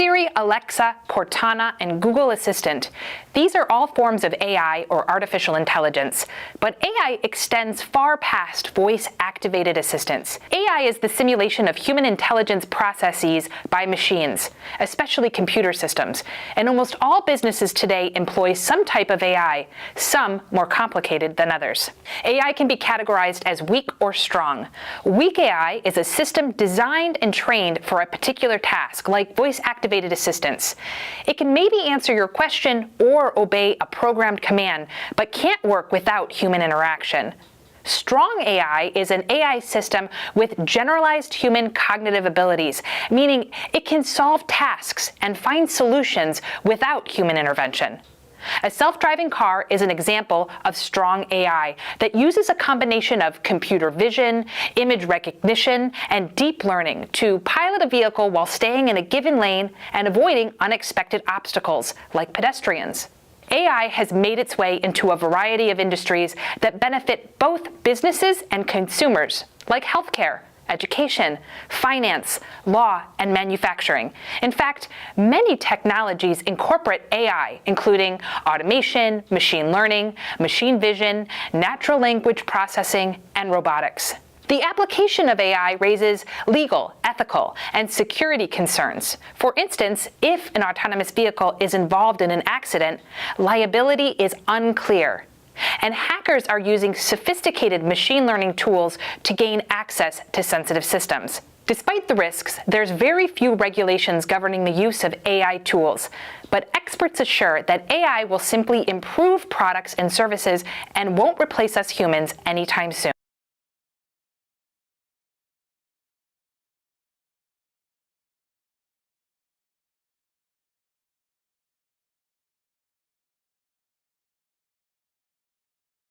Siri, Alexa, Cortana, and Google Assistant. These are all forms of AI, or artificial intelligence, but AI extends far past voice-activated assistants. AI is the simulation of human intelligence processes by machines, especially computer systems, and almost all businesses today employ some type of AI, some more complicated than others. AI can be categorized as weak or strong. Weak AI is a system designed and trained for a particular task, like voice-activated assistants. It can maybe answer your question or obey a programmed command, but can't work without human interaction. Strong AI is an AI system with generalized human cognitive abilities, meaning it can solve tasks and find solutions without human intervention. A self-driving car is an example of strong AI that uses a combination of computer vision, image recognition, and deep learning to pilot a vehicle while staying in a given lane and avoiding unexpected obstacles, like pedestrians. AI has made its way into a variety of industries that benefit both businesses and consumers, like healthcare, education, finance, law, and manufacturing. In fact, many technologies incorporate AI, including automation, machine learning, machine vision, natural language processing, and robotics. The application of AI raises legal, ethical, and security concerns. For instance, if an autonomous vehicle is involved in an accident, liability is unclear. And hackers are using sophisticated machine learning tools to gain access to sensitive systems. Despite the risks, there's very few regulations governing the use of AI tools, but experts assure that AI will simply improve products and services and won't replace us humans anytime soon.